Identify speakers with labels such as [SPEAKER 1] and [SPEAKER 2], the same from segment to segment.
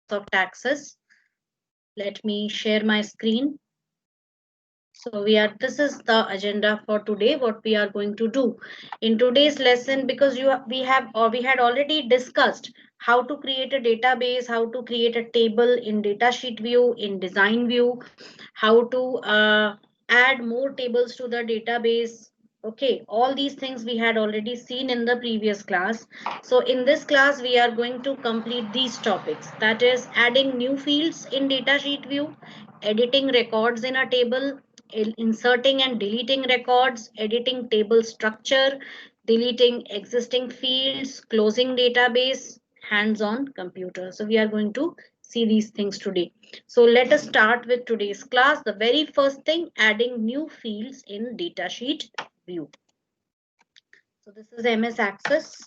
[SPEAKER 1] Microsoft Access. Let me share my screen. So this is the agenda for today, what we are going to do in today's lesson, because we had already discussed how to create a database, how to create a table in datasheet view, in design view, how to add more tables to the database. Okay, all these things we had already seen in the previous class. So in this class we are going to complete these topics, that is adding new fields in datasheet view, editing records in a table, inserting and deleting records, editing table structure, deleting existing fields, closing database, hands-on computer. So we are going to see these things today. So let us start with today's class. The very first thing, adding new fields in datasheet view. So this is MS Access.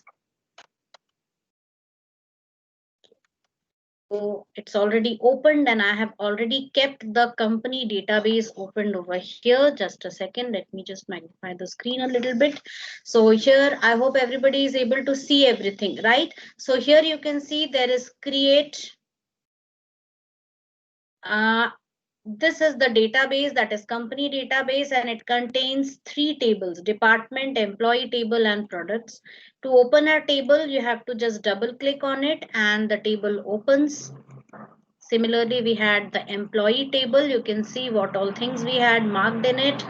[SPEAKER 1] So it's already opened and I have already kept the company database opened over here. Just a second, let me just magnify the screen a little bit. So here I hope everybody is able to see everything, right? So here you can see there is create. This is the database, that is company database, and it contains 3 tables: department, employee table, and products. To open a table, you have to just double click on it and the table opens. Similarly, we had the employee table. You can see what all things we had marked in it.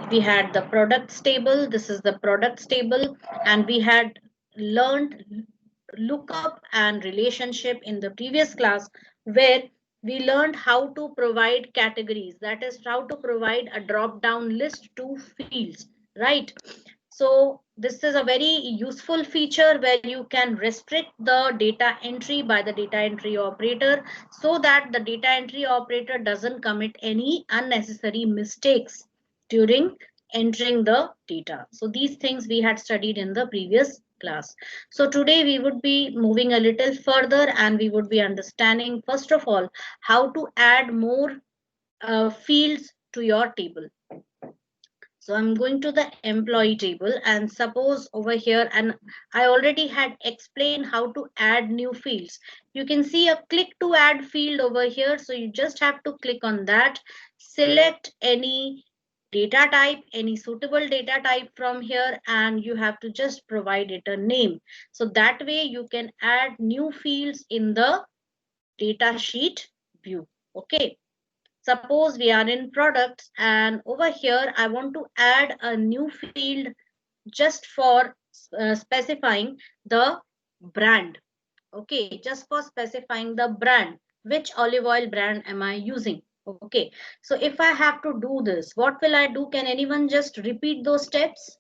[SPEAKER 1] We had the products table. This is the products table, and we had learned lookup and relationship in the previous class, where we learned how to provide categories, that is how to provide a drop down list to fields, right? So this is a very useful feature where you can restrict the data entry by the data entry operator, so that the data entry operator doesn't commit any unnecessary mistakes during entering the data. So these things we had studied in the previous class. So today we would be moving a little further and we would be understanding, first of all, how to add more fields to your table. So I'm going to the employee table, and suppose over here, and I already had explained how to add new fields. You can see a click to add field over here. So you just have to click on that, select any data type, any suitable data type from here, and you have to just provide it a name. So that way you can add new fields in the data sheet view. Okay. Suppose we are in products, and over here I want to add a new field just for specifying the brand. Okay, just for specifying the brand, which olive oil brand am I using? Okay, so if I have to do this, what will I do? Can anyone just repeat those steps?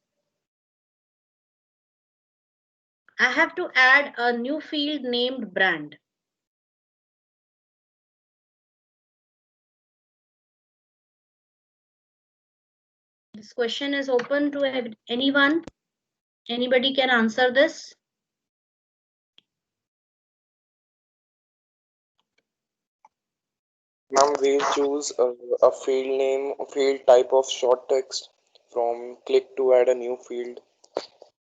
[SPEAKER 1] I have to add a new field named brand. This question is open to anyone. Anybody can answer this.
[SPEAKER 2] Ma'am, we choose a field name, field type of short text from click to add a new field.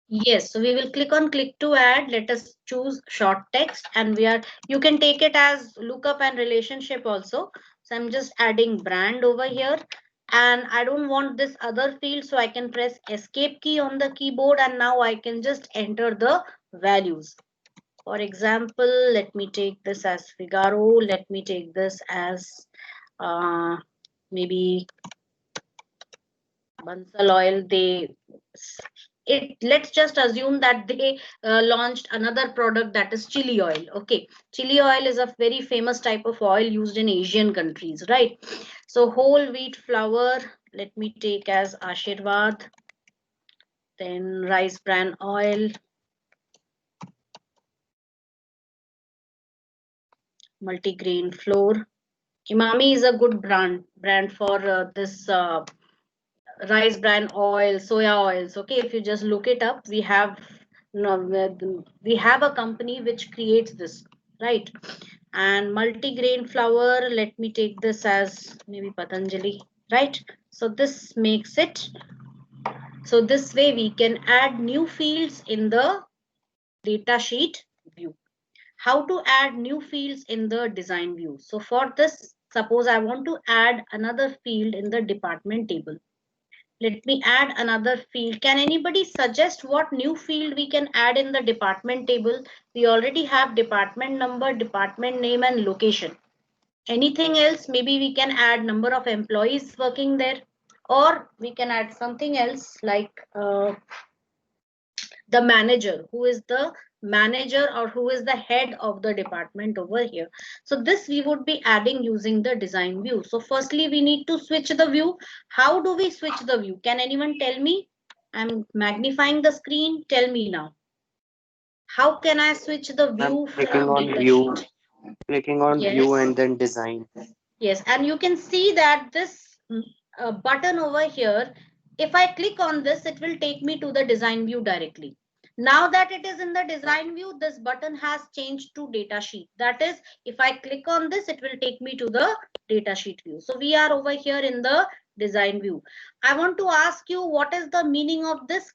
[SPEAKER 1] Yes, so we will click on click to add. Let us choose short text, and you can take it as lookup and relationship also. So I'm just adding brand over here, and I don't want this other field, so I can press escape key on the keyboard, and now I can just enter the values. For example, let me take this as Figaro. Let me take this as maybe Bansal oil. Let's just assume that they launched another product, that is chili oil. Okay, chili oil is a very famous type of oil used in Asian countries, right? So whole wheat flour, let me take as Ashirvad, then rice bran oil, multigrain flour. Imami is a good brand for this rice bran oil, soya oils. Okay, if you just look it up, no, we have a company which creates this, right? And multigrain flour, let me take this as maybe Patanjali, right? So this makes it, so this way we can add new fields in the data sheet view. How to add new fields in the design view. So for this, suppose I want to add another field in the department table. Let me add another field. Can anybody suggest what new field we can add in the department table? We already have department number, department name, and location. Anything else? Maybe we can add number of employees working there, or we can add something else like the manager, who is the manager or who is the head of the department over here. So this we would be adding using the design view. So firstly we need to switch the view. How do we switch the view? Can anyone tell me? I'm magnifying the screen. Tell me now, how can I switch the
[SPEAKER 3] I'm
[SPEAKER 1] view
[SPEAKER 3] clicking
[SPEAKER 1] from
[SPEAKER 3] on
[SPEAKER 1] data
[SPEAKER 3] view,
[SPEAKER 1] sheet?
[SPEAKER 3] clicking on
[SPEAKER 1] Yes,
[SPEAKER 3] view and then design.
[SPEAKER 1] yes, and you can see that this button over here, if I click on this, it will take me to the design view directly. Now that it is in the design view, this button has changed to data sheet. That is, if I click on this, it will take me to the data sheet view. So we are over here in the design view. I want to ask you, what is the meaning of this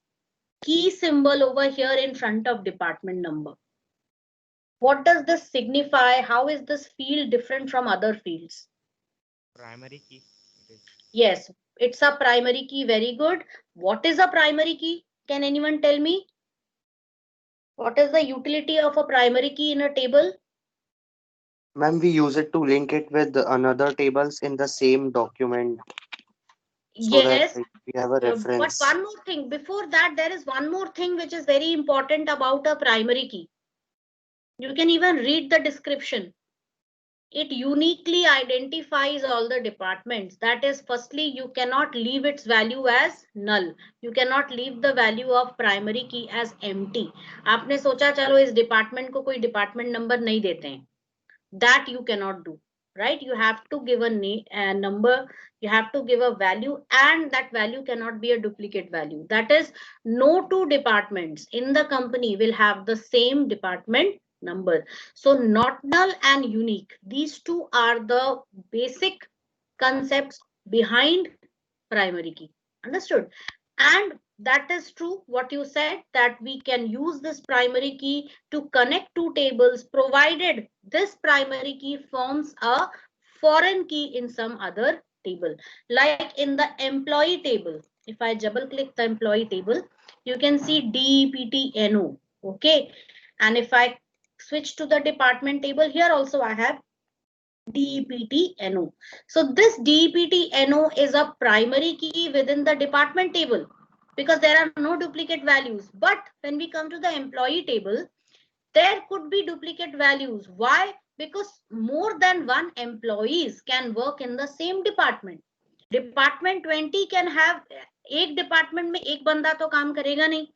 [SPEAKER 1] key symbol over here in front of department number? What does this signify? How is this field different from other fields?
[SPEAKER 4] Primary key it is.
[SPEAKER 1] Yes, it's a primary key. Very good. What is a primary key? Can anyone tell me? What is the utility of a primary key in a table?
[SPEAKER 3] Ma'am, we use it to link it with the another tables in the same document so that
[SPEAKER 1] Yes,
[SPEAKER 3] like, we have a
[SPEAKER 1] but
[SPEAKER 3] reference.
[SPEAKER 1] one more thing. Before that, there is one more thing which is very important about a primary key. You can even read the description. It uniquely identifies all the departments. That is, firstly, you cannot leave its value as null. You cannot leave the value of primary key as empty. आपने सोचा चलो इस department को कोई department number नहीं देते हैं. That you cannot do, right? You have to give a number, you have to give a value, and that value cannot be a duplicate value. That is, no two departments in the company will have the same department number. So not null and unique, these two are the basic concepts behind primary key. Understood? And that is true what you said, that we can use this primary key to connect two tables, provided this primary key forms a foreign key in some other table. Like in the employee table, if I double click the employee table, you can see DEPTNO. Okay. And if I switch to the department table, here also I have DEPTNO. So this DEPTNO is a primary key within the department table because there are no duplicate values. But when we come to the employee table, there could be duplicate values. Why? Because more than one employees can work in the same department. Department 20 can have एक department में एक बंदा तो काम करेगा नहीं.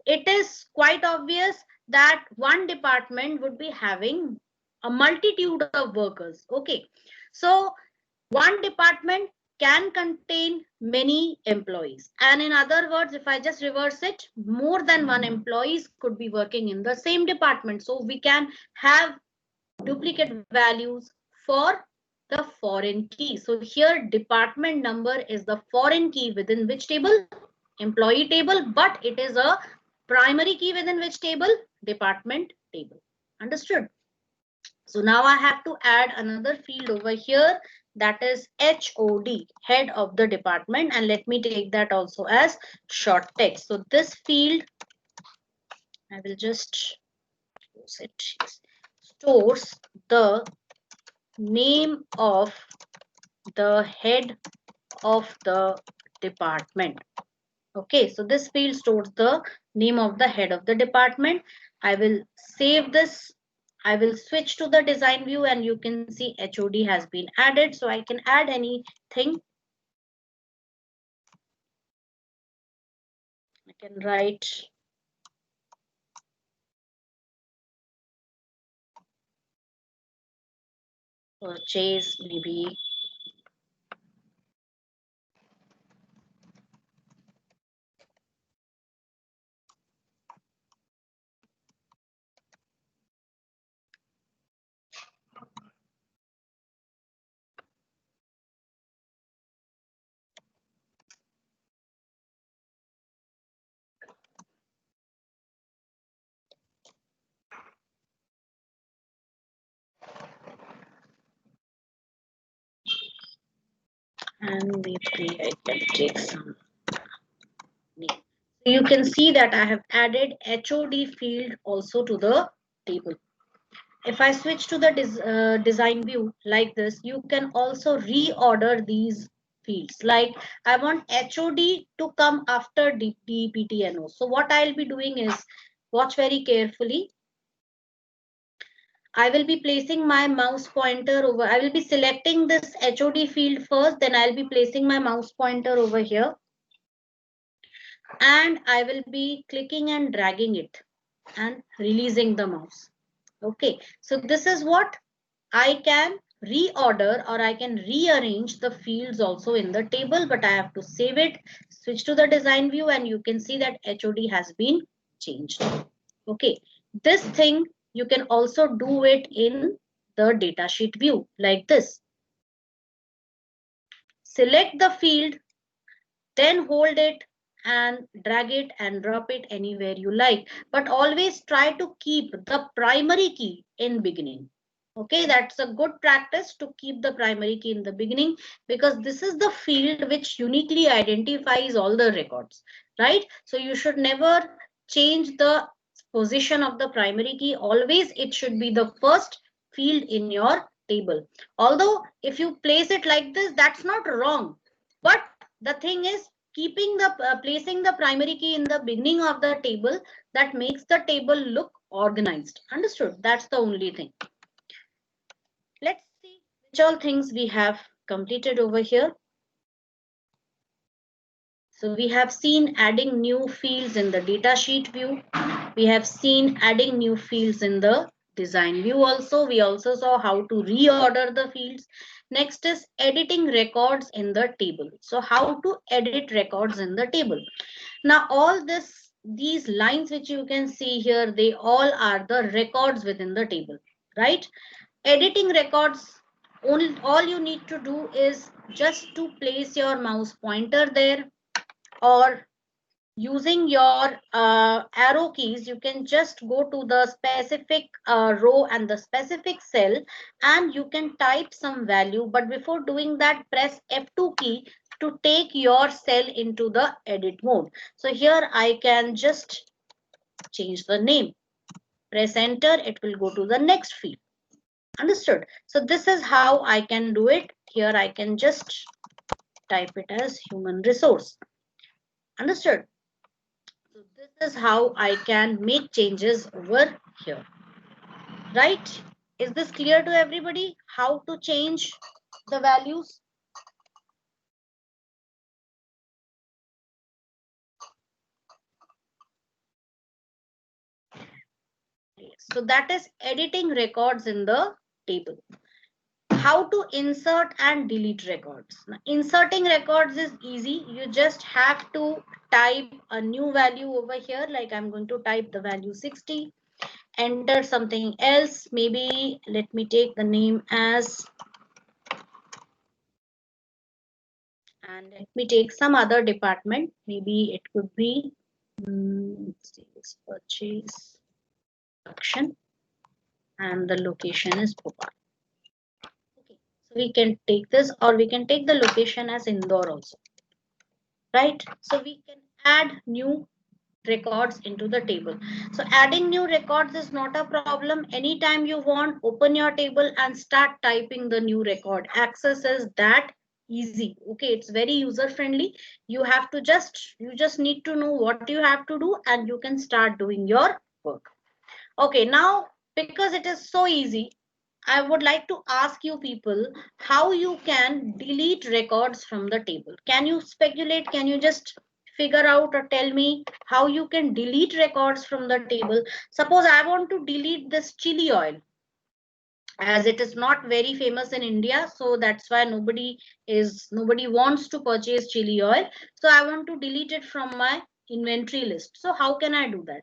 [SPEAKER 1] It is quite obvious that one department would be having a multitude of workers. Okay, so one department can contain many employees, and in other words, if I just reverse it, more than one employees could be working in the same department. So we can have duplicate values for the foreign key. So here department number is the foreign key within which table? Employee table, but it is a primary key within which table? Department table. Understood? So now I have to add another field over here, that is HOD, head of the department, and let me take that also as short text. So this field, I will just use it, stores the name of the head of the department. Okay, so this field stores the name of the head of the department. I will save this. I will switch to the design view and you can see HOD has been added. So I can add anything. I can write purchase maybe. And V3, I can take some name. So you can see that I have added HOD field also to the table. If I switch to the design view like this, you can also reorder these fields. Like I want HOD to come after DPTNO. So what I'll be doing is, watch very carefully. I will be placing my mouse pointer over. I will be selecting this HOD field first, then I'll be placing my mouse pointer over here. And I will be clicking and dragging it and releasing the mouse. Okay, so this is what I can reorder, or I can rearrange the fields also in the table, but I have to save it, switch to the design view, and you can see that HOD has been changed. Okay, this thing you can also do it in the datasheet view like this. Select the field, then hold it and drag it and drop it anywhere you like, but always try to keep the primary key in beginning. Okay, that's a good practice to keep the primary key in the beginning, because this is the field which uniquely identifies all the records, right? So you should never change the position of the primary key. Always it should be the first field in your table. Although if you place it like this, that's not wrong, but the thing is, keeping the placing the primary key in the beginning of the table, that makes the table look organized. Understood? That's the only thing. Let's see which all things we have completed over here. So we have seen adding new fields in the datasheet view. We have seen adding new fields in the design view also. We also saw how to reorder the fields. Next is editing records in the table. So how to edit records in the table. Now all these lines which you can see here, they all are the records within the table, right? Editing records, all you need to do is just to place your mouse pointer there, or using your arrow keys, you can just go to the specific row and the specific cell, and you can type some value. But before doing that, press F2 key to take your cell into the edit mode. So here I can just change the name, press enter, it will go to the next field. Understood? So this is how I can do it. Here I can just type it as human resource. Understood? So this is how I can make changes over here. Right? Is this clear to everybody? How to change the values? So that is editing records in the table. How to insert and delete records. Now, inserting records is easy. You just have to type a new value over here. Like I'm going to type the value 60, enter something else. Maybe let me take the name as, and let me take some other department. Maybe it could be sales, purchase, production, and the location is Bhopal. Okay, so we can take this, or we can take the location as Indore also, right? So we can add new records into the table. So adding new records is not a problem. Anytime you want, open your table and start typing the new record. Access is that easy. Okay, it's very user friendly. You just need to know what you have to do, and you can start doing your work. Okay, now because it is so easy, I would like to ask you people how you can delete records from the table. Can you speculate? Can you just figure out or tell me how you can delete records from the table? Suppose I want to delete this chili oil, as it is not very famous in India, so that's why nobody wants to purchase chili oil. So I want to delete it from my inventory list. So how can I do that?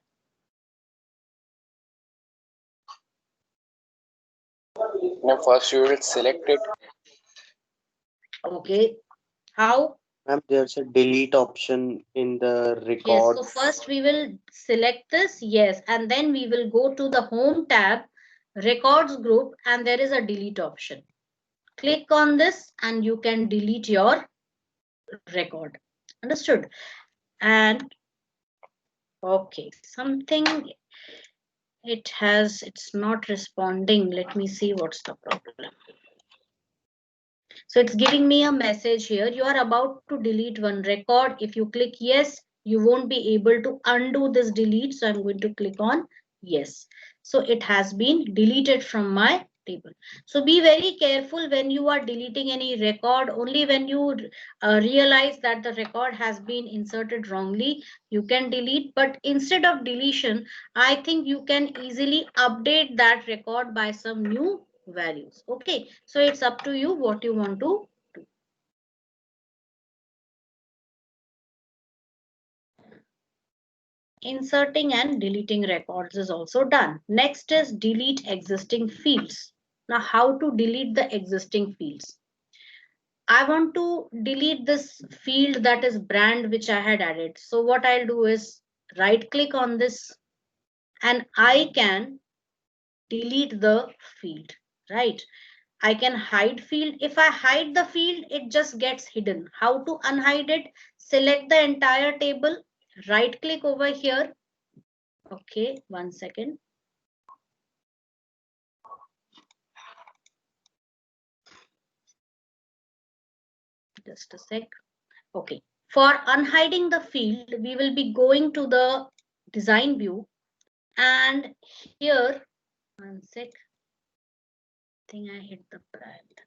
[SPEAKER 2] Now first you will select it.
[SPEAKER 1] Okay, how?
[SPEAKER 3] Ma'am, there's a delete option in the
[SPEAKER 1] Yes, so
[SPEAKER 3] records.
[SPEAKER 1] first we will select this, yes, and then we will go to the home tab, records group, and there is a delete option. click on this and you can delete your record. Understood? And okay, something it's not responding. Let me see what's the problem. So it's giving me a message here. You are about to delete one record. If you click yes, you won't be able to undo this delete. So I'm going to click on yes. So it has been deleted from my table. So be very careful when you are deleting any record. Only when you realize that the record has been inserted wrongly, you can delete. But instead of deletion, I think you can easily update that record by some new values. Okay, so it's up to you what you want to do. Inserting and deleting records is also done. Next is delete existing fields. Now, how to delete the existing fields? I want to delete this field, that is brand, which I had added. So what I'll do is right click on this and I can delete the field, right? I can hide field. If I hide the field, it just gets hidden. How to unhide it? Select the entire table, right click over here. Okay, 1 second. Just a sec. Okay, for unhiding the field, we will be going to the design view, and here, 1 sec. I think I hit the brand.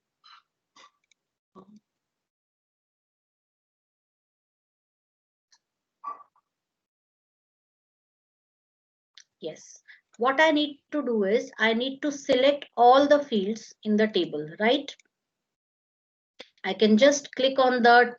[SPEAKER 1] Yes. What I need to do is I need to select all the fields in the table, right? I can just click on the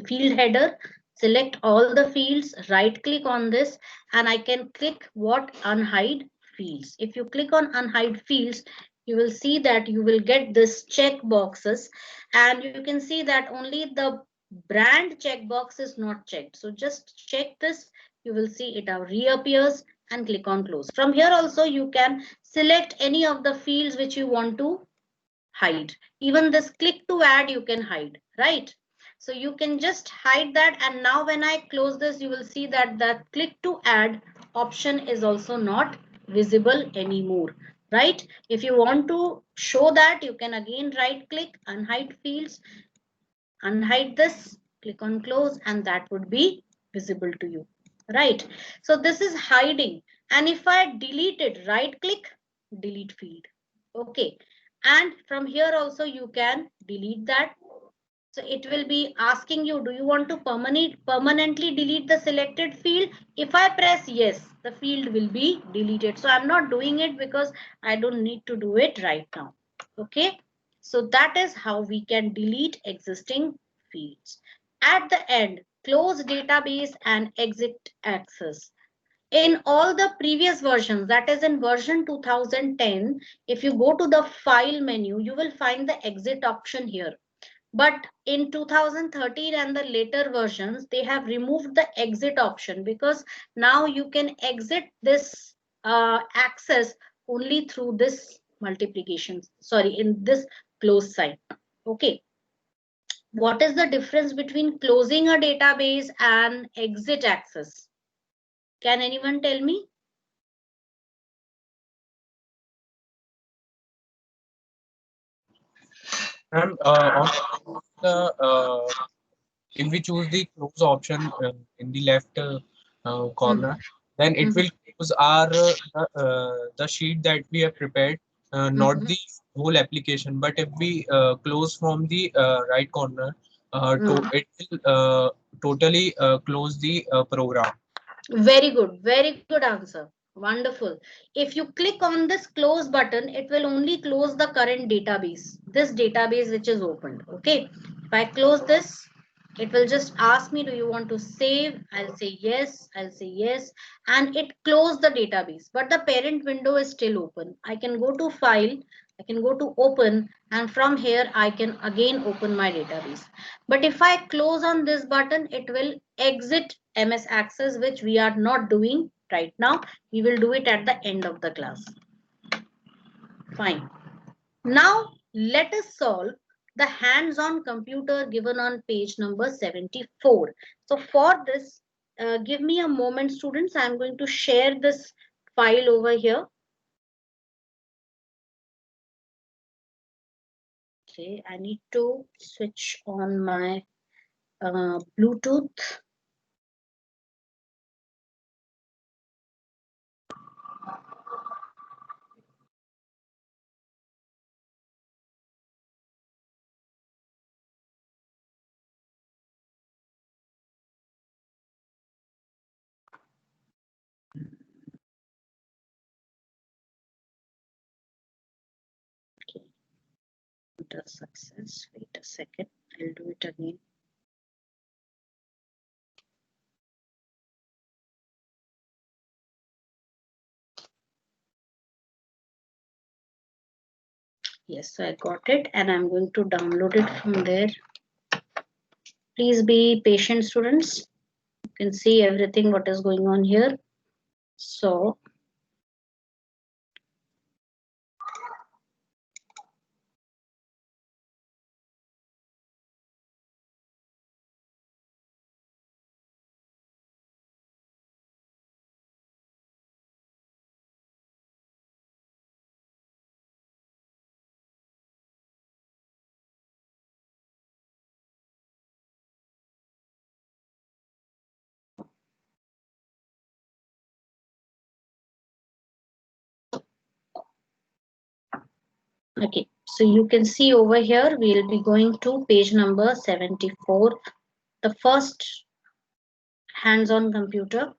[SPEAKER 1] field header, select all the fields, right click on this, and I can click what unhide fields. If you click on unhide fields, you will see that you will get this check boxes, and you can see that only the brand checkbox is not checked. So just check this, you will see it reappears, and click on close. From here also you can select any of the fields which you want to hide. Even this click to add you can hide, right? So you can just hide that, and now when I close this, you will see that the click to add option is also not visible anymore, right? If you want to show that, you can again right click, unhide fields, unhide this, click on close, and that would be visible to you, right? So this is hiding. And if I delete it, right click, delete field. Okay, and from here also you can delete that. So it will be asking you, do you want to permanently delete the selected field? If I press yes, the field will be deleted. So I'm not doing it because I don't need to do it right now. Okay, so that is how we can delete existing fields. At the end, close database and exit access. In all the previous versions, that is in version 2010, if you go to the file menu, you will find the exit option here. But in 2013 and the later versions, they have removed the exit option, because now you can exit this access only through this multiplication, sorry, in this close sign. Okay. What is the difference between closing a database and exit access? Can anyone tell me?
[SPEAKER 5] And on the if we choose the close option in the left corner, then it will close our the sheet that we have prepared, not the whole application. But if we close from the right corner, it will totally close the program.
[SPEAKER 1] Very good answer. Wonderful. If you click on this close button, it will only close the current database, this database which is opened. Okay. If I close this, it will just ask me, do you want to save? I'll say yes. I'll say yes. And it closed the database, but the parent window is still open. I can go to file. I can go to open, and from here I can again open my database. But if I close on this button, it will exit MS Access, which we are not doing right now. We will do it at the end of the class. Fine. Now Let us solve the hands-on computer given on page number 74. So for this, give me a moment, students. I'm going to share this file over here. Okay, I need to switch on my Bluetooth. Okay, computer success. Wait a second. I'll do it again. Yes, so I got it and I'm going to download it from there. Please be patient, students. You can see everything what is going on here. So okay, so you can see over here, we'll be going to page number 74, the first hands-on computer.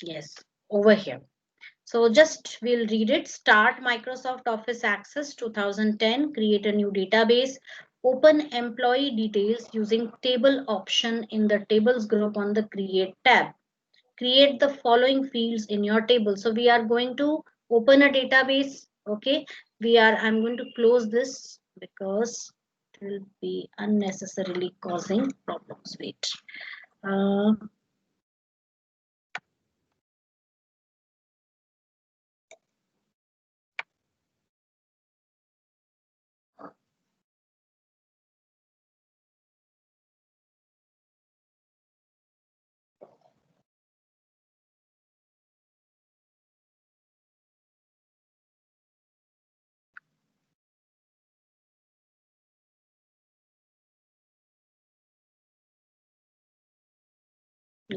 [SPEAKER 1] Yes, over here. So just we'll read it. Start Microsoft Office Access 2010, create a new database, open employee details using table option in the tables group on the create tab. Create the following fields in your table. So we are going to open a database. Okay, I'm going to close this because it will be unnecessarily causing problems. Wait. Uh,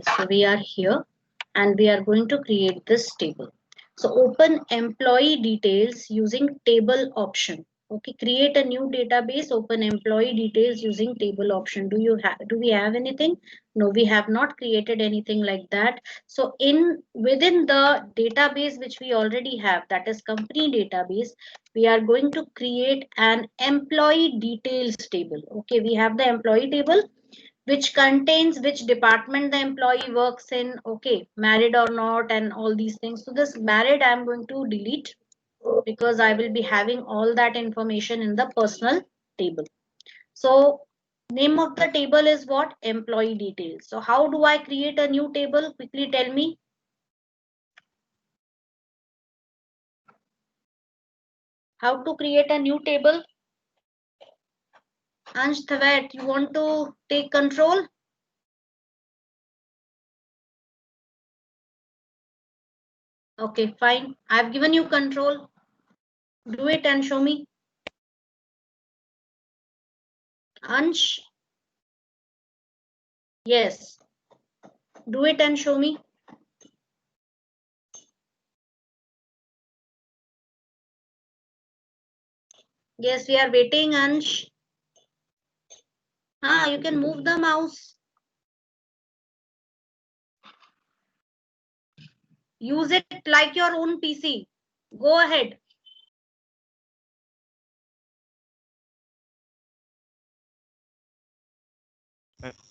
[SPEAKER 1] so we are here and we are going to create this table. So open employee details using table option. Okay, create a new database, open employee details using table option. Do we have anything? No, we have not created anything like that. So within the database which we already have, that is company database, we are going to create an employee details table. Okay, we have the employee table which contains which department the employee works in, okay, married or not, and all these things. So this married I'm going to delete because I will be having all that information in the personal table. So name of the table is what? Employee details. So how do I create a new table? Quickly tell me. How to create a new table? Ansh Thavet, you want to take control? Okay, fine. I've given you control. Do it and show me. Ansh, yes. Do it and show me. Yes, we are waiting, Ansh. You can move the mouse. Use it like your own PC. Go ahead.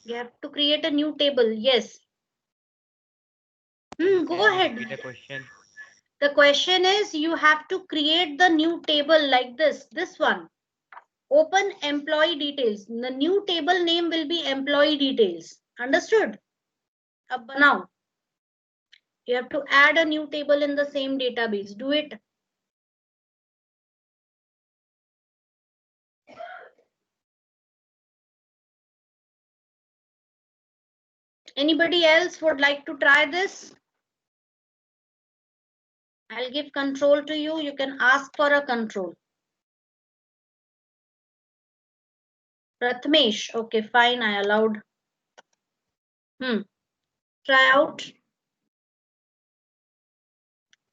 [SPEAKER 1] You have to create a new table. Yes. Go
[SPEAKER 4] Can you
[SPEAKER 1] ahead.
[SPEAKER 4] repeat the question?
[SPEAKER 1] The question is you have to create the new table like this one. Open employee details. The new table name will be employee details. Understood? अब बनाओ. You have to add a new table in the same database. Do it. Anybody else would like to try this? I'll give control to you. You can ask for a control. Prathamesh. Okay, fine. I allowed. Try out.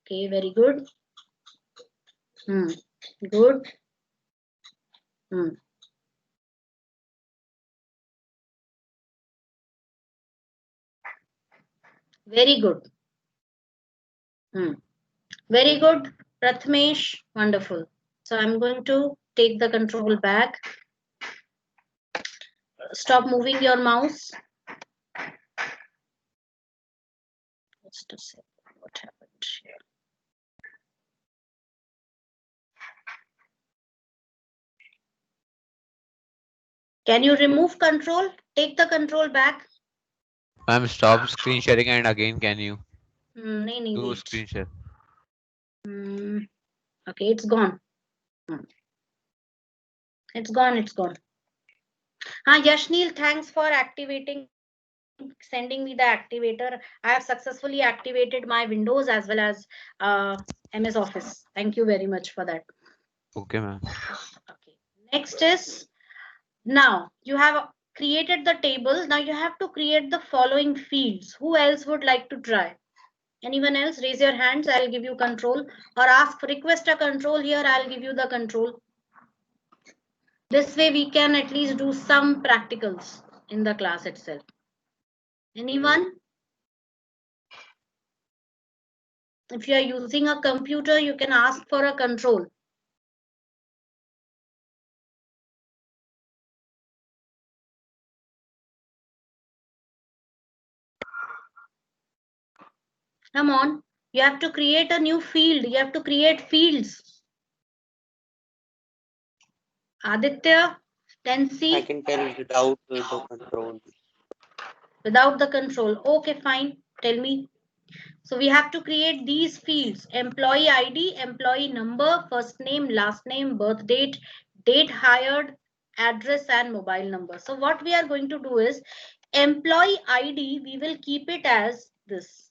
[SPEAKER 1] Okay, very good. Good. Very good. Very good, Prathamesh. Wonderful. So I'm going to take the control back. Stop moving your mouse. Just a second. What happened here? Can you remove control? Take the control back.
[SPEAKER 6] Ma'am, stop screen sharing and again can you
[SPEAKER 1] No,
[SPEAKER 6] do
[SPEAKER 1] wait.
[SPEAKER 6] screen share?
[SPEAKER 1] Okay, it's gone. It's gone. Yashneel, thanks for activating, sending me the activator. I have successfully activated my Windows as well as MS Office. Thank you very much for that.
[SPEAKER 6] Okay, ma'am.
[SPEAKER 1] Okay. Next is, now you have created the table. Now you have to create the following fields. Who else would like to try? Anyone else? Raise your hands. I'll give you control, or request a control here. I'll give you the control. This way we can at least do some practicals in the class itself. Anyone? If you are using a computer, you can ask for a control. Come on. You have to create a new field. You have to create fields. Aditya, Tensi.
[SPEAKER 3] I can tell without the control.
[SPEAKER 1] Without the control. Okay, fine. Tell me. So we have to create these fields: employee ID, employee number, first name, last name, birth date, date hired, address, and mobile number. So what we are going to do is employee ID, we will keep it as this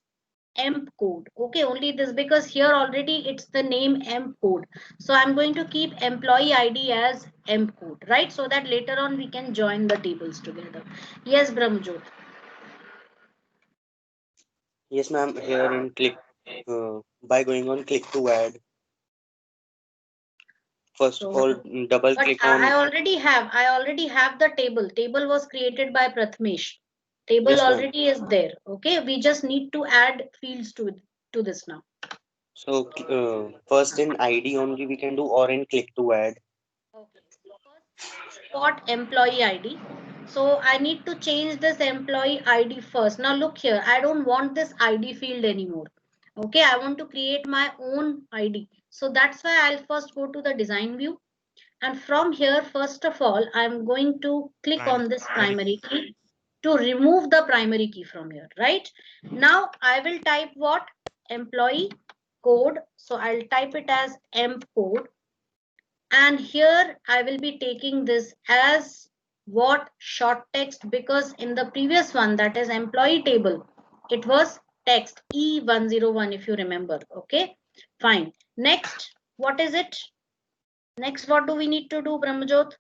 [SPEAKER 1] emp code. Okay, only this because here already it's the name emp code. So I'm going to keep employee ID as emp code, right? So that later on we can join the tables together. Yes, Brahmjot.
[SPEAKER 3] Yes, ma'am. Here in click, by going on click to add. First of all, double
[SPEAKER 1] But
[SPEAKER 3] click
[SPEAKER 1] I
[SPEAKER 3] on.
[SPEAKER 1] already have the table. Table was created by Prathamesh. Table
[SPEAKER 3] Yes, ma'am.
[SPEAKER 1] already is there. Okay, we just need to add fields to this now.
[SPEAKER 3] So first in ID only we can do, or in click to add.
[SPEAKER 1] Okay. First, got employee ID. So I need to change this employee ID first. Now look here. I don't want this ID field anymore. Okay, I want to create my own ID. So that's why I'll first go to the design view. And from here, first of all, I'm going to click on this primary key to remove the primary key from here, right? Now I will type what? Employee code. So I'll type it as emp code. And here I will be taking this as what? Short text, because in the previous one, that is employee table, it was text E101, if you remember. Okay, fine. Next, what is it? Next, what do we need to do, Brahmajot?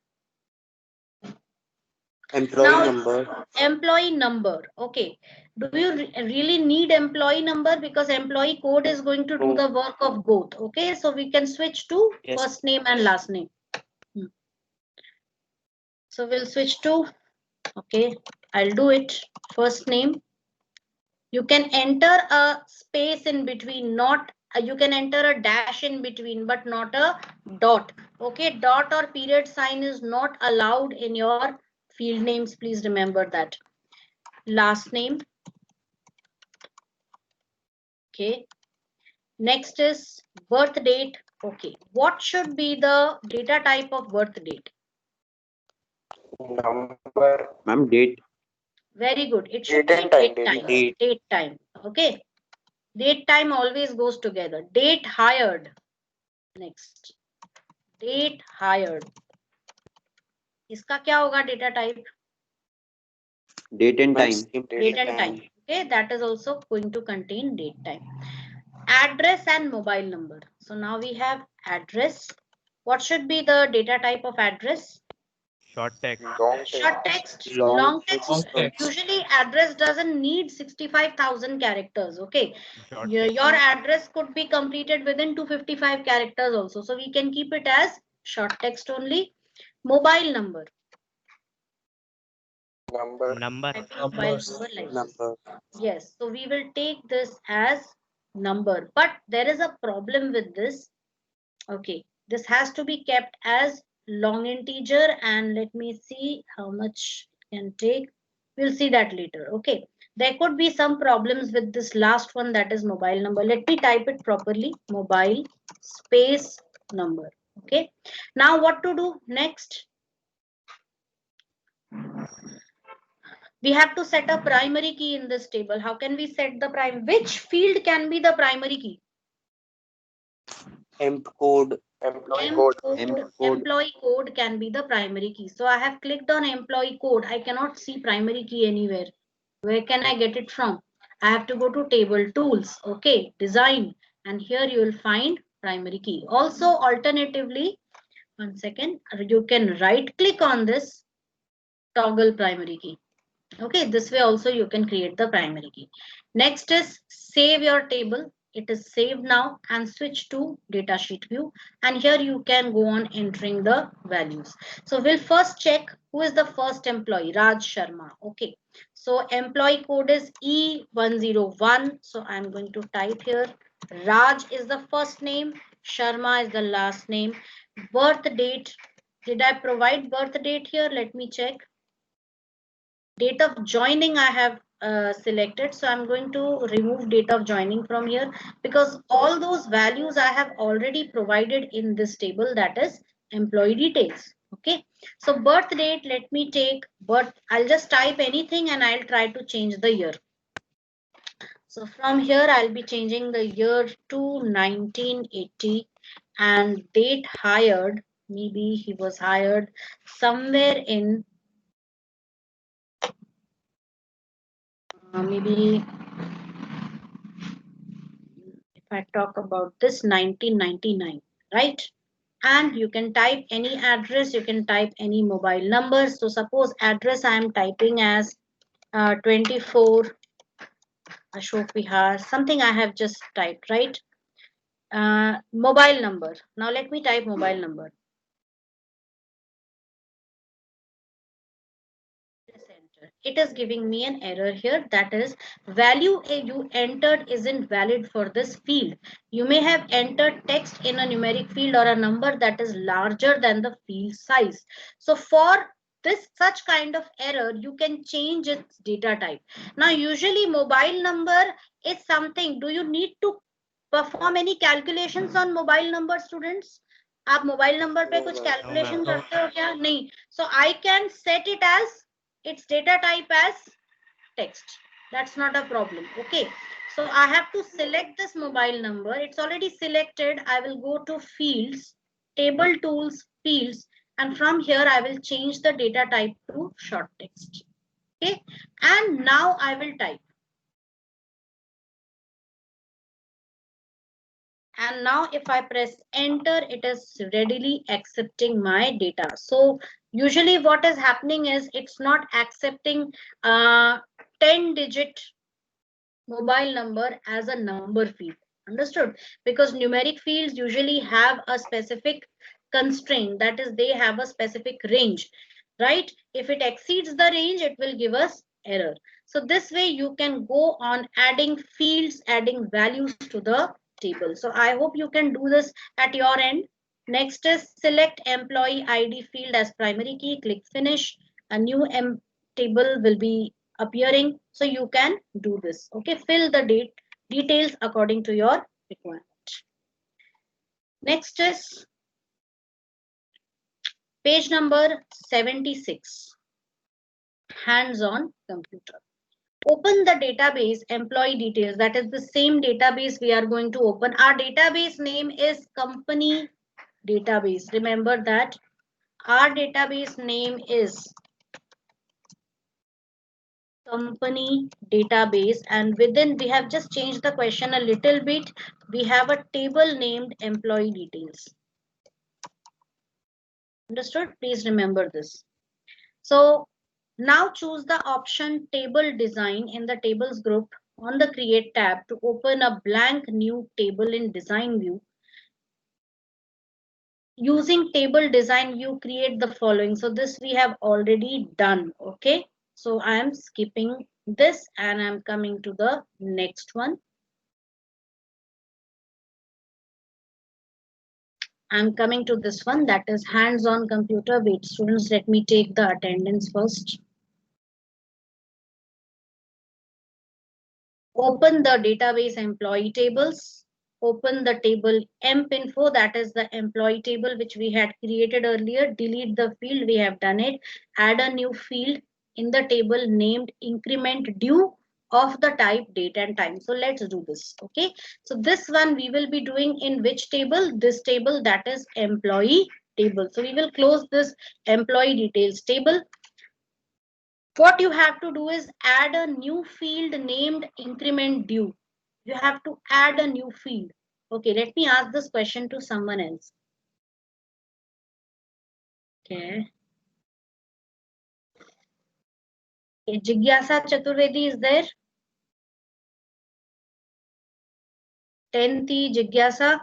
[SPEAKER 3] Employee number.
[SPEAKER 1] Employee number. Okay. Do you really need employee number? Because employee code is going to do the work of both. Okay. So we can switch to first name and last name. So we'll switch to, okay, I'll do it. First name. You can enter a space in between, not you can enter a dash in between, but not a dot. Okay, dot or period sign is not allowed in your field names. Please remember that. Last name. Okay. Next is birth date. Okay. What should be the data type of birth date?
[SPEAKER 2] Number.
[SPEAKER 3] Ma'am, date.
[SPEAKER 1] Very good. It should
[SPEAKER 2] Date
[SPEAKER 1] be
[SPEAKER 2] and time,
[SPEAKER 1] date time.
[SPEAKER 3] Date.
[SPEAKER 1] Date time. Okay. Date time always goes together. Date hired. Next. Date hired. इसका क्या होगा data type?
[SPEAKER 3] Date and time.
[SPEAKER 1] Date and time. Okay, that is also going to contain date time. Address and mobile number. So now we have address. What should be the data type of address?
[SPEAKER 4] Short text.
[SPEAKER 2] long
[SPEAKER 1] Short
[SPEAKER 2] text,
[SPEAKER 1] text,
[SPEAKER 3] Long
[SPEAKER 1] long
[SPEAKER 3] text.
[SPEAKER 1] text.
[SPEAKER 5] Long text.
[SPEAKER 1] Usually address doesn't need 65,000 characters. Okay.
[SPEAKER 4] Short
[SPEAKER 1] Your
[SPEAKER 4] text.
[SPEAKER 1] address could be completed within 255 characters also. So we can keep it as short text only. Mobile number.
[SPEAKER 2] number,
[SPEAKER 4] Number.
[SPEAKER 1] Typing mobile
[SPEAKER 5] Numbers.
[SPEAKER 1] number like this.
[SPEAKER 3] Number.
[SPEAKER 1] Yes. So we will take this as number. But there is a problem with this. Okay. This has to be kept as long integer, and let me see how much it can take. We'll see that later. Okay. There could be some problems with this last one, that is mobile number. Let me type it properly. Mobile space number. Okay. Now what to do next? We have to set a primary key in this table. How can we set the which field can be the primary key?
[SPEAKER 3] Emp code.
[SPEAKER 2] employee code,
[SPEAKER 1] Employee code can be the primary key. So I have clicked on employee code. I cannot see primary key anywhere. Where can I get it from? I have to go to table tools. Okay, design. And here you will find primary key. Also, alternatively, one second, you can right click on this, toggle primary key. Okay, this way also you can create the primary key. Next is save your table. It is saved now, and switch to datasheet view. And here you can go on entering the values. So we'll first check who is the first employee, Raj Sharma. Okay, so employee code is E101. So I'm going to type here, Raj is the first name, Sharma is the last name. Birth date, did I provide birth date here? Let me check. Date of joining I have selected, so I'm going to remove date of joining from here, because all those values I have already provided in this table, that is employee details. Okay, so birth date, let me take birth. I'll just type anything and I'll try to change the year. So from here I'll be changing the year to 1980, and date hired, maybe he was hired somewhere in maybe if I talk about this 1999, right? And you can type any address, you can type any mobile number. So suppose address I am typing as 24 Ashok Vihar, something I have just typed, right? Mobile number. Now let me type mobile number. It is giving me an error here, that is value you entered isn't valid for this field. You may have entered text in a numeric field or a number that is larger than the field size. So for this such kind of error, you can change its data type. Now usually mobile number is something, do you need to perform any calculations on mobile number, students? आप mobile number पे कुछ calculation करते हो क्या? नहीं. So I can set it as its data type as text. That's not a problem. Okay, so I have to select this mobile number. It's already selected. I will go to fields, table tools, fields, and from here I will change the data type to short text. Okay, and now I will type. And now if I press enter, it is readily accepting my data. So usually what is happening is it's not accepting 10-digit mobile number as a number field. Understood? Because numeric fields usually have a specific constraint, that is they have a specific range, right? If it exceeds the range, it will give us error. So this way you can go on adding fields, adding values to the table. So I hope you can do this at your end. Next is select employee ID field as primary key, click finish. A new table will be appearing, so you can do this. Okay, fill the details according to your requirement. Next is page number 76. hands-on computer. Open the database employee details. That is the same database we are going to open. Our database name is company database. Remember that our database name is company database, and within we have just changed the question a little bit. We have a table named employee details. Understood? Please remember this. So now choose the option table design in the tables group on the create tab to open a blank new table in design view. Using table design view, create the following. So this we have already done. Okay, so I am skipping this and I'm coming to the next one. I'm coming to this one, that is hands-on computer. Wait, students, let me take the attendance first. Open the database employee tables. Open the table empinfo, that is the employee table which we had created earlier. Delete the field, we have done it. Add a new field in the table named increment due of the type date and time. So let's do this. Okay, so this one we will be doing in which table? This table, that is employee table. So we will close this employee details table. What you have to do is add a new field named increment due. You have to add a new field. Okay, let me ask this question to someone else. Okay. Jigyasa Chaturvedi is there? 10th Jigyasa.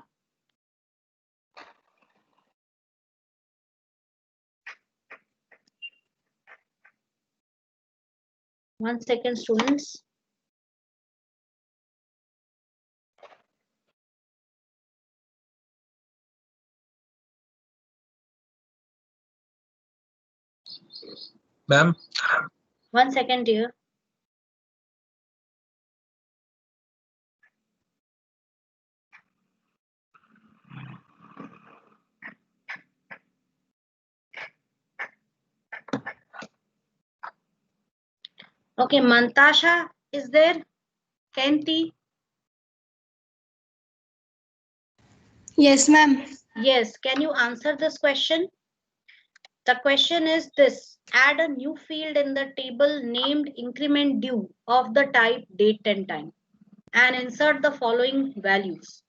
[SPEAKER 1] One second, students.
[SPEAKER 5] Ma'am.
[SPEAKER 1] One second, dear. Okay, Mantasha is there? Kenti?
[SPEAKER 7] Yes, ma'am.
[SPEAKER 1] Yes, can you answer this question? The question is this: add a new field in the table named increment due of the type date and time and insert the following values.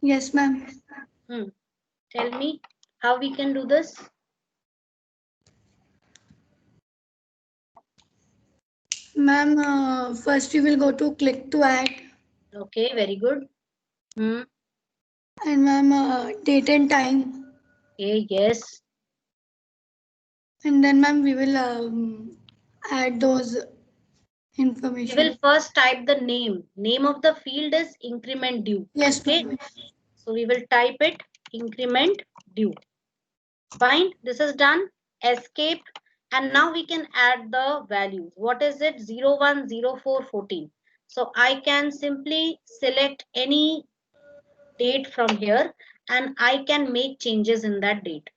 [SPEAKER 7] Yes, ma'am.
[SPEAKER 1] Tell me how we can do this.
[SPEAKER 7] Ma'am, first we will go to click to add.
[SPEAKER 1] Okay, very good. And
[SPEAKER 7] ma'am, date and time.
[SPEAKER 1] Okay, yes.
[SPEAKER 7] And then ma'am, we will add those
[SPEAKER 1] We
[SPEAKER 7] information.
[SPEAKER 1] will first type the name. Name of the field is increment due.
[SPEAKER 7] Yes,
[SPEAKER 1] okay.
[SPEAKER 7] ma'am.
[SPEAKER 1] So we will type it increment due. Fine, this is done. Escape. And now we can add the values. What is it? 01, 04, 14. So I can simply select any date from here and I can make changes in that date.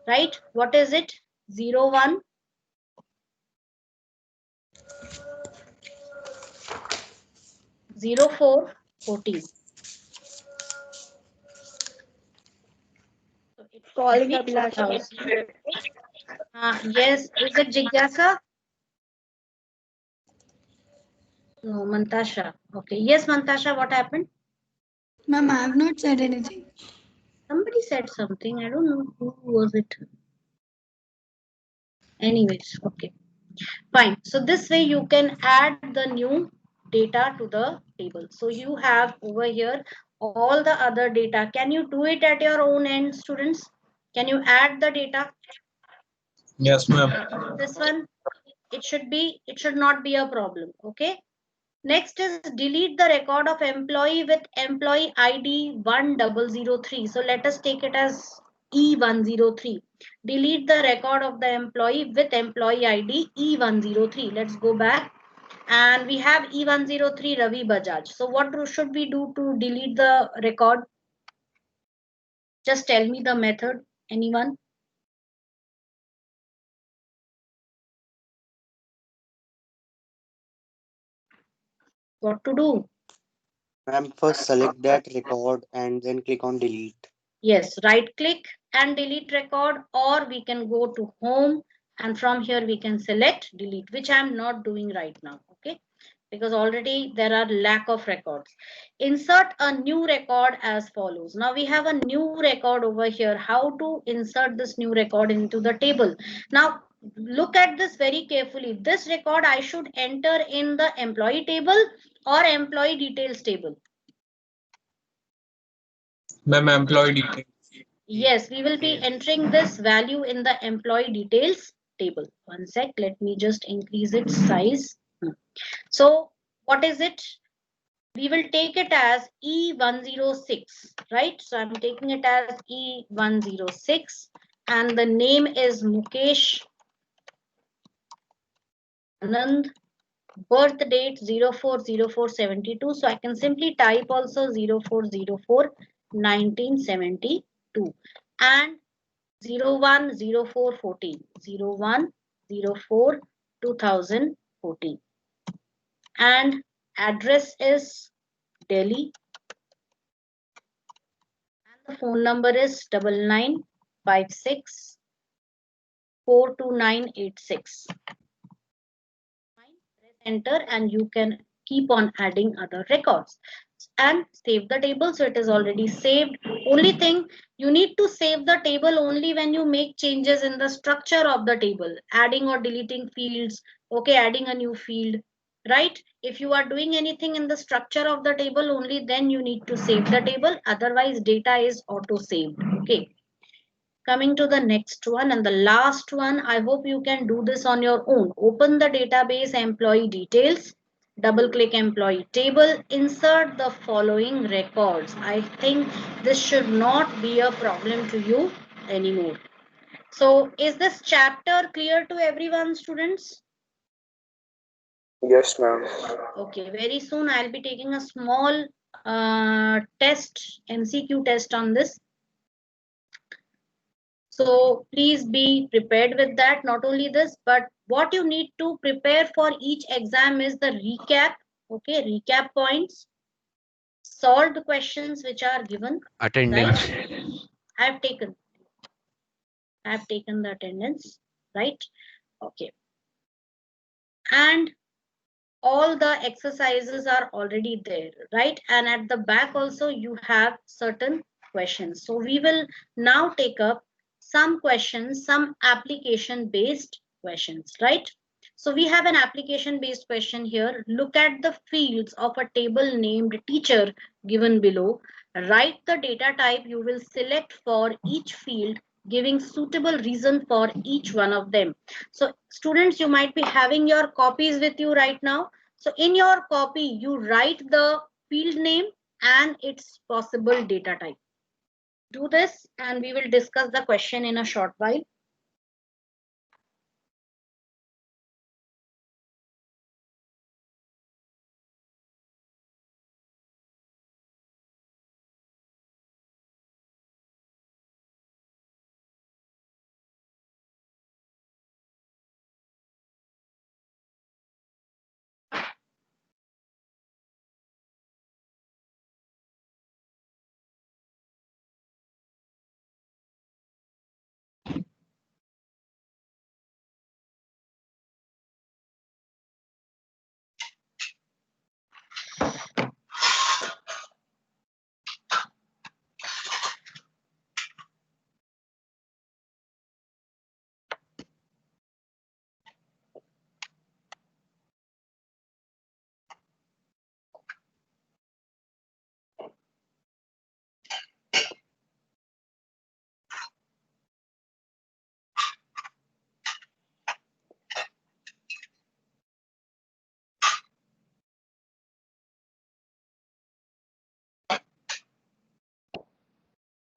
[SPEAKER 1] Right? What is it? 01, 04, 14. So it
[SPEAKER 7] Calling
[SPEAKER 1] should be
[SPEAKER 7] Abhilasha.
[SPEAKER 1] 2000. Yes, is it Jigyasa? No, Mantasha. Okay. Yes, Mantasha, what happened?
[SPEAKER 7] Ma'am, I have not said anything.
[SPEAKER 1] Somebody said something. I don't know who was it. Anyways, okay. Fine. So this way you can add the new data to the table. So you have over here all the other data. Can you do it at your own end, students? Can you add the data?
[SPEAKER 5] Yes, ma'am.
[SPEAKER 1] This one, it should not be a problem. Okay. Next is delete the record of employee with employee ID 1003. So let us take it as E103. Delete the record of the employee with employee ID E103. Let's go back. And we have E103 Ravi Bajaj. So what should we do to delete the record? Just tell me the method. Anyone? What to do?
[SPEAKER 3] Ma'am, first select that record and then click on delete.
[SPEAKER 1] Yes, right click and delete record, or we can go to home and from here we can select delete, which I am not doing right now. Okay, because already there are lack of records. Insert a new record as follows. Now we have a new record over here. How to insert this new record into the table? Now look at this very carefully. This record I should enter in the employee table or employee details table.
[SPEAKER 5] Ma'am, employee details.
[SPEAKER 1] Yes, we will be entering this value in the employee details table. One sec, let me just increase its size. So what is it? We will take it as E106, right? So I'm taking it as E106 and the name is Mukesh Anand, birth date 040472. So I can simply type also 0404 1972 and 010414 0104 2014 and address is Delhi and the phone number is 9956 42986. Press enter and you can keep on adding other records and save the table. So it is already saved. Only thing, you need to save the table only when you make changes in the structure of the table, adding or deleting fields, okay, adding a new field, right? If you are doing anything in the structure of the table, only then you need to save the table. Otherwise data is auto saved. Okay, coming to the next one and the last one, I hope you can do this on your own. Open the database employee details, double click employee table, insert the following records. I think this should not be a problem to you anymore. So is this chapter clear to everyone, students?
[SPEAKER 2] Yes, ma'am.
[SPEAKER 1] Okay, very soon I'll be taking a small test, MCQ test on this. So please be prepared with that. Not only this, but what you need to prepare for each exam is the recap. Okay, recap points, solve the questions which are given.
[SPEAKER 6] Attendance.
[SPEAKER 1] Right? I've taken the attendance. Right? Okay. And all the exercises are already there, right? And at the back also you have certain questions. So we will now take up some questions, some application based questions, right? So we have an application based question here. Look at the fields of a table named teacher given below. Write the data type you will select for each field, giving suitable reason for each one of them. So students, you might be having your copies with you right now. So in your copy, you write the field name and its possible data type. Do this and we will discuss the question in a short while.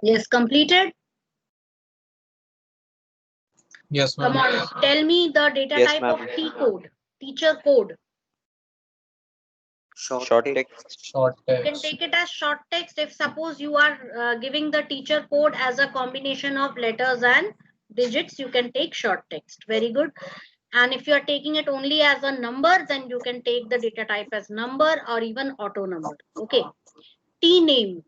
[SPEAKER 1] Yes, completed.
[SPEAKER 5] Yes,
[SPEAKER 1] Come
[SPEAKER 5] ma'am.
[SPEAKER 1] on, tell me the data
[SPEAKER 3] Yes,
[SPEAKER 1] type of
[SPEAKER 3] ma'am.
[SPEAKER 1] T code, teacher code.
[SPEAKER 3] Short text.
[SPEAKER 5] Short
[SPEAKER 1] You can
[SPEAKER 5] text.
[SPEAKER 1] take it as short text if suppose you are giving the teacher code as a combination of letters and digits, you can take short text. Very good. And if you are taking it only as a number, then you can take the data type as number or even auto number. Okay. T name.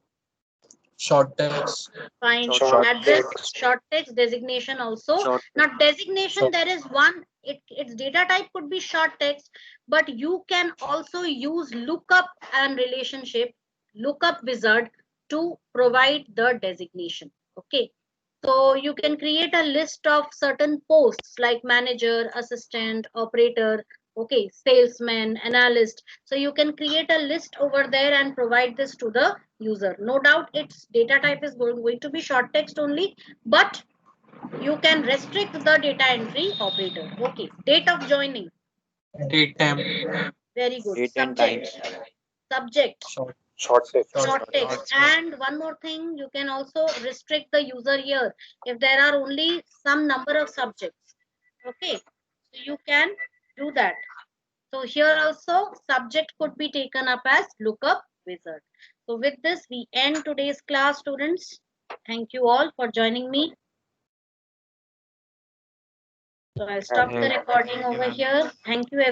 [SPEAKER 5] Short text.
[SPEAKER 1] Fine.
[SPEAKER 2] Short
[SPEAKER 1] Address,
[SPEAKER 2] text.
[SPEAKER 1] short text, designation also.
[SPEAKER 3] Short
[SPEAKER 1] Now designation,
[SPEAKER 5] Short.
[SPEAKER 1] there is one, its data type could be short text, but you can also use lookup and relationship, lookup wizard to provide the designation. Okay. So you can create a list of certain posts like manager, assistant, operator, okay, salesman, analyst. So you can create a list over there and provide this to the user. No doubt its data type is going to be short text only, but you can restrict the data entry operator. Okay, date of joining.
[SPEAKER 5] Date time.
[SPEAKER 1] Very good.
[SPEAKER 3] date and time.
[SPEAKER 1] Subject.
[SPEAKER 5] Short.
[SPEAKER 2] Short text.
[SPEAKER 1] Short
[SPEAKER 5] Short.
[SPEAKER 1] text. And one more thing, you can also restrict the user here if there are only some number of subjects. Okay, so you can do that. So here also subject could be taken up as lookup wizard. So with this we end today's class, students. Thank you all for joining me. So I'll stop the
[SPEAKER 3] Thank
[SPEAKER 1] recording
[SPEAKER 4] Thank you,
[SPEAKER 1] over
[SPEAKER 4] ma'am.
[SPEAKER 1] here. Thank you